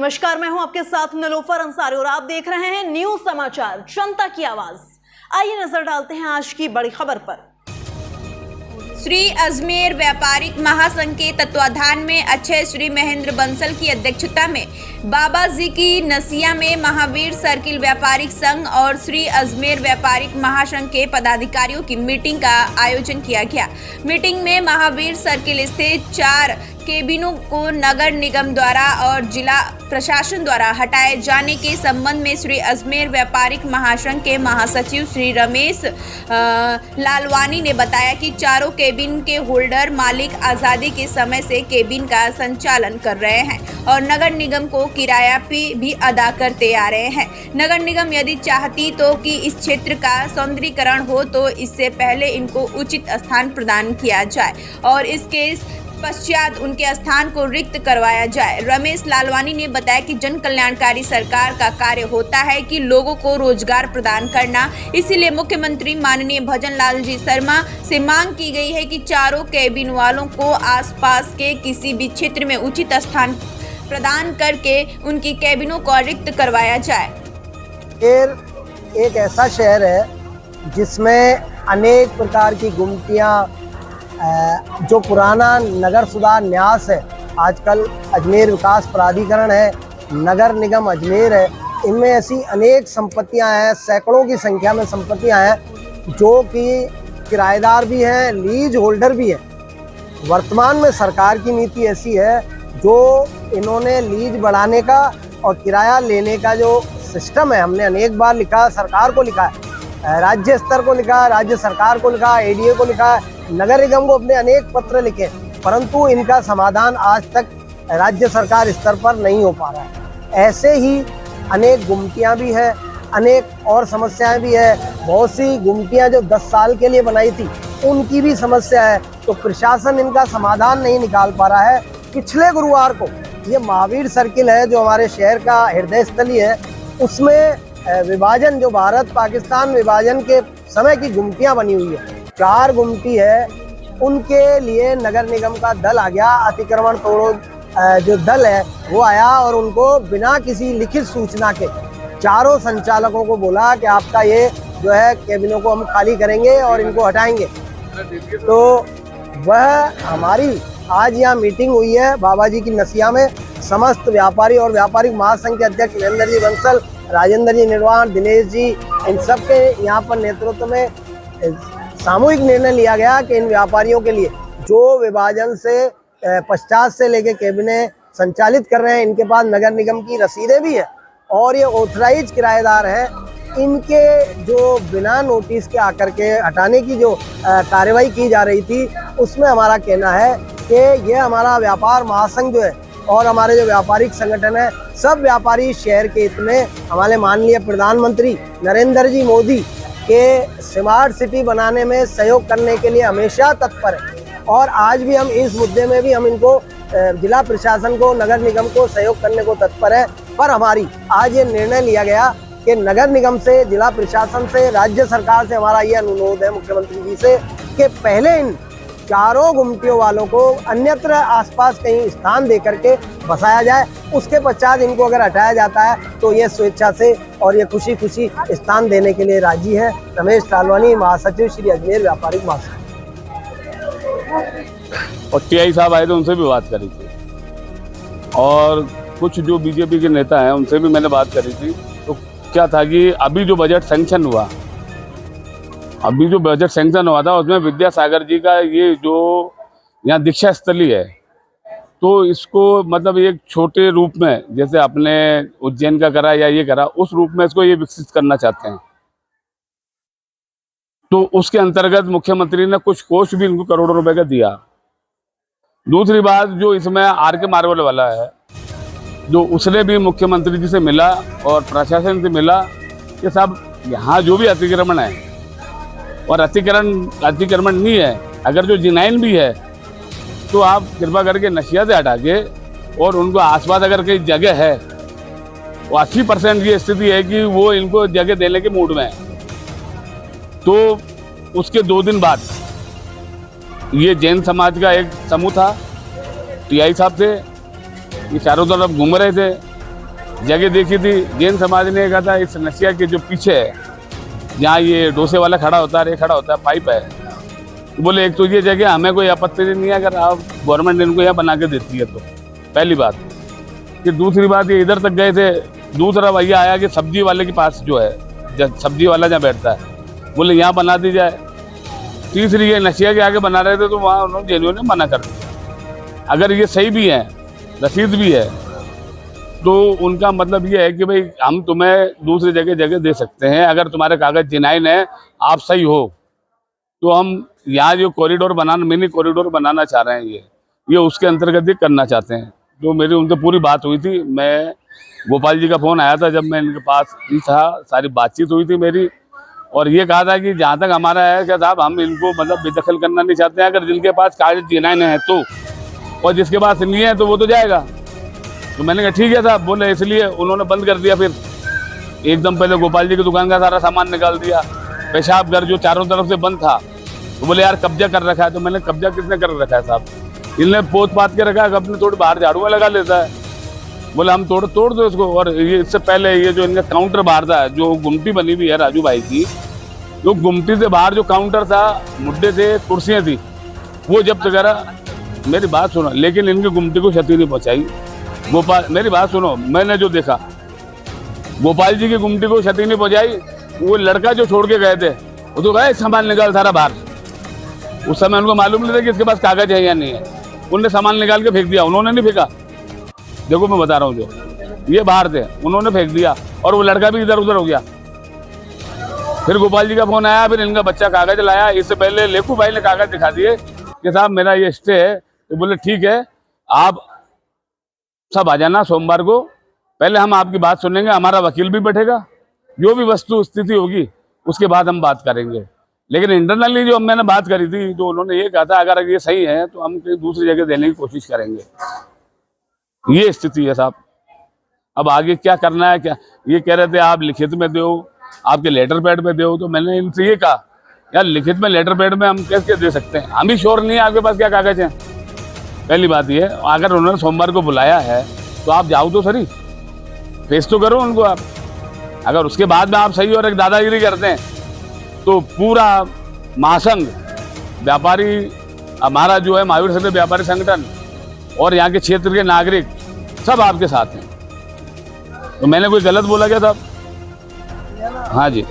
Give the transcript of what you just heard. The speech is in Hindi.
नमस्कार, मैं हूं आपके साथ निलोफर अंसारी और आप देख रहे हैं न्यूज समाचार जनता की आवाज। आइए नजर डालते हैं आज की बड़ी खबर पर। श्री अजमेर व्यापारिक महासंघ के तत्वाधान में अक्षय श्री महेंद्र बंसल की अध्यक्षता में बाबा जी की नसिया में महावीर सर्किल व्यापारिक संघ और श्री अजमेर व्यापारिक महासंघ के पदाधिकारियों की मीटिंग का आयोजन किया गया। मीटिंग में महावीर सर्किल स्थित 4 केबिनों को नगर निगम द्वारा और जिला प्रशासन द्वारा हटाए जाने के संबंध में श्री अजमेर व्यापारिक महासंघ के महासचिव श्री रमेश लालवानी ने बताया कि चारों केबिन के होल्डर मालिक आज़ादी के समय से केबिन का संचालन कर रहे हैं और नगर निगम को किराया भी अदा करते आ रहे हैं। नगर निगम यदि चाहती तो कि इस क्षेत्र का सौंदर्यीकरण हो तो इससे पहले इनको उचित स्थान प्रदान किया जाए और इसके पश्चात उनके स्थान को रिक्त करवाया जाए। रमेश लालवानी ने बताया कि जन कल्याणकारी सरकार का कार्य होता है कि लोगों को रोजगार प्रदान करना, इसीलिए मुख्यमंत्री माननीय भजन लाल जी शर्मा से मांग की गई है कि चारों केबिन वालों को आसपास के किसी भी क्षेत्र में उचित स्थान प्रदान करके उनकी केबिनों को रिक्त करवाया जाए। एक ऐसा शहर है जिसमें अनेक प्रकार की गुमटियाँ, जो पुराना नगर सुधार न्यास है, आजकल अजमेर विकास प्राधिकरण है, नगर निगम अजमेर है, इनमें ऐसी अनेक संपत्तियां हैं, सैकड़ों की संख्या में संपत्तियां हैं जो कि किराएदार भी हैं, लीज होल्डर भी हैं। वर्तमान में सरकार की नीति ऐसी है जो इन्होंने लीज बढ़ाने का और किराया लेने का जो सिस्टम है, हमने अनेक बार लिखा, सरकार को लिखा है, राज्य स्तर को लिखा, राज्य सरकार को लिखा, एडीए को लिखा, नगर निगम को अपने अनेक पत्र लिखे, परंतु इनका समाधान आज तक राज्य सरकार स्तर पर नहीं हो पा रहा है। ऐसे ही अनेक गुमटियां भी है, अनेक और समस्याएं भी है। बहुत सी गुमटियां जो 10 साल के लिए बनाई थी उनकी भी समस्या है, तो प्रशासन इनका समाधान नहीं निकाल पा रहा है। पिछले गुरुवार को ये महावीर सर्किल है जो हमारे शहर का हृदय स्थली है, उसमें विभाजन, जो भारत पाकिस्तान विभाजन के समय की गुमटियां बनी हुई है, 4 गुमटी है, उनके लिए नगर निगम का दल आ गया, अतिक्रमण तोड़ो जो दल है वो आया और उनको बिना किसी लिखित सूचना के चारों संचालकों को बोला कि आपका ये जो है केबिनों को हम खाली करेंगे और इनको हटाएंगे। तो वह हमारी आज यहाँ मीटिंग हुई है बाबा जी की नसिया में। समस्त व्यापारी और व्यापारिक महासंघ के अध्यक्ष महेंद्र जी बंसल, राजेंद्र जी निर्वाण, दिनेश जी, इन सब के यहाँ पर नेतृत्व में सामूहिक निर्णय लिया गया कि इन व्यापारियों के लिए जो विभाजन से पश्चात से लेके केबिनें संचालित कर रहे हैं, इनके पास नगर निगम की रसीदें भी है और ये ऑथराइज किराएदार हैं, इनके जो बिना नोटिस के आकर के हटाने की जो कार्रवाई की जा रही थी, उसमें हमारा कहना है कि ये हमारा व्यापार महासंघ जो है और हमारे जो व्यापारिक संगठन है, सब व्यापारी शहर के हित में हमारे माननीय प्रधानमंत्री नरेंद्र जी मोदी के स्मार्ट सिटी बनाने में सहयोग करने के लिए हमेशा तत्पर है और आज भी हम इस मुद्दे में भी हम इनको जिला प्रशासन को, नगर निगम को सहयोग करने को तत्पर है। पर हमारी आज ये निर्णय लिया गया कि नगर निगम से, जिला प्रशासन से, राज्य सरकार से हमारा ये अनुरोध है मुख्यमंत्री जी से कि पहले इन चारों गुमटियों वालों को अन्यत्र आसपास कहीं स्थान दे करके बसाया जाए, उसके पश्चात इनको अगर हटाया जाता है तो ये स्वेच्छा से और ये खुशी खुशी स्थान देने के लिए राजी है। रमेश लालवानी, महासचिव श्री अजमेर व्यापारिक महासंघ। और टीआई साहब आए थे, उनसे भी बात करी थी और कुछ जो बीजेपी के नेता हैं उनसे भी मैंने बात करी थी। तो क्या था कि अभी जो बजट सैंक्शन हुआ था उसमें विद्यासागर जी का ये जो यहाँ दीक्षा स्थली है, तो इसको मतलब एक छोटे रूप में, जैसे अपने उज्जैन का करा या ये करा, उस रूप में इसको ये विकसित करना चाहते हैं। तो उसके अंतर्गत मुख्यमंत्री ने कुछ कोष भी इनको करोड़ों रुपए का दिया। दूसरी बात, जो इसमें आर.के. मार्बल वाला है, जो उसने भी मुख्यमंत्री जी से मिला और प्रशासन से मिला कि साहब यहाँ जो भी अतिक्रमण है, और अतिक्रमण नहीं है, अगर जो जिनाइन भी है तो आप कृपा करके नशिया से हटा के और उनको आसपास अगर कहीं जगह है, वो 80% की स्थिति है कि वो इनको जगह देने के मूड में है। तो उसके 2 दिन बाद ये जैन समाज का एक समूह था, टीआई साहब थे, ये चारों तरफ घूम रहे थे जगह देखी थी। जैन समाज ने कहा था इस नसिया के जो पीछे है, जहाँ ये डोसे वाला खड़ा होता है, खड़ा होता है, पाइप है, तो बोले एक तो ये जगह हमें कोई आपत्ति नहीं है अगर आप गवर्नमेंट इनको यहाँ बना के देती है तो, पहली बात। कि दूसरी बात ये इधर तक गए थे, दूसरा भैया आया कि सब्जी वाले के पास जो है, सब्जी वाला जहाँ बैठता है, बोले यहाँ बना दी जाए। तीसरी ये नशिया के आगे बना रहे थे तो वहाँ उन्होंने जेएनयू ने मना कर दिया। अगर ये सही भी है, रसीद भी है, तो उनका मतलब ये है कि भाई हम तुम्हें दूसरी जगह दे सकते हैं, अगर तुम्हारे कागज जेन्युइन है, आप सही हो, तो हम यहाँ जो कॉरिडोर बनाना, मिनी कॉरिडोर बनाना चाह रहे हैं, ये उसके अंतर्गत ही करना चाहते हैं। तो मेरी उनसे पूरी बात हुई थी। मैं गोपाल जी का फ़ोन आया था जब मैं इनके पास ही था, सारी बातचीत हुई थी मेरी, और ये कहा था कि जहाँ तक हमारा है क्या साहब, हम इनको मतलब बेदखल करना नहीं चाहते हैं, अगर जिनके पास कागज जेन्युइन है तो, और जिसके पास नहीं है तो वो तो जाएगा। तो मैंने कहा ठीक है साहब। बोले इसलिए उन्होंने बंद कर दिया। फिर एकदम पहले गोपाल जी की दुकान का सारा सामान निकाल दिया, पेशाब घर जो चारों तरफ से बंद था, तो बोले यार कब्जा कर रखा है। तो मैंने कब्जा किसने कर रखा है साहब, इनने पोत पात के रखा है, अपने थोड़ी बाहर झाड़ू में लगा लेता है। बोले हम तोड़ दो इसको। और ये इससे पहले ये जो इनका काउंटर बाहर था, जो गुमटी बनी हुई है राजू भाई की, जो गुमटी से बाहर जो काउंटर था, मुड्डे थे, कुर्सियाँ थी, वो जब्त करा। मेरी बात सुनो, लेकिन इनकी गुमटी को क्षति नहीं पहुँचाई। गोपाल, मेरी बात सुनो, मैंने जो देखा, गोपाल जी की गुमटी को क्षति नहीं पहुँचाई। वो लड़का जो छोड़ के गए थे, वो तो गए सामान निकाल सारा बाहर। उस समय उनको मालूम नहीं था कि इसके पास कागज है या नहीं है, उनने सामान निकाल के फेंक दिया। उन्होंने नहीं फेंका, देखो मैं बता रहा हूँ, जो ये बाहर थे उन्होंने फेंक दिया, और वो लड़का भी इधर उधर हो गया। फिर गोपाल जी का फोन आया, फिर इनका बच्चा कागज लाया। इससे पहले लेखू भाई ने कागज दिखा दिए कि साहब मेरा ये स्टे है। तो बोले ठीक है, आप सब आ जाना सोमवार को, पहले हम आपकी बात सुनेंगे, हमारा वकील भी बैठेगा, जो भी वस्तु स्थिति होगी उसके बाद हम बात करेंगे। लेकिन इंटरनली जो मैंने बात करी थी, तो उन्होंने ये कहा था अगर ये सही है तो हम कहीं दूसरी जगह देने की कोशिश करेंगे। ये स्थिति है साहब। अब आगे क्या करना है, क्या ये कह रहे थे आप लिखित में दो, आपके लेटर पैड पे दो। तो मैंने इनसे ये कहा यार लिखित में, लेटर पैड में हम कैसे दे सकते हैं, हम भी श्योर नहीं है आपके पास क्या कागज है। पहली बात ये, अगर उन्होंने सोमवार को बुलाया है तो आप जाओ तो सही, फेस तो करो उनको आप। अगर उसके बाद में आप सही और एक दादागिरी करते हैं तो पूरा महासंघ व्यापारी, हमारा जो है महावीर संघ व्यापारी संगठन और यहाँ के क्षेत्र के नागरिक सब आपके साथ हैं। तो मैंने कोई गलत बोला क्या साहब? हाँ जी।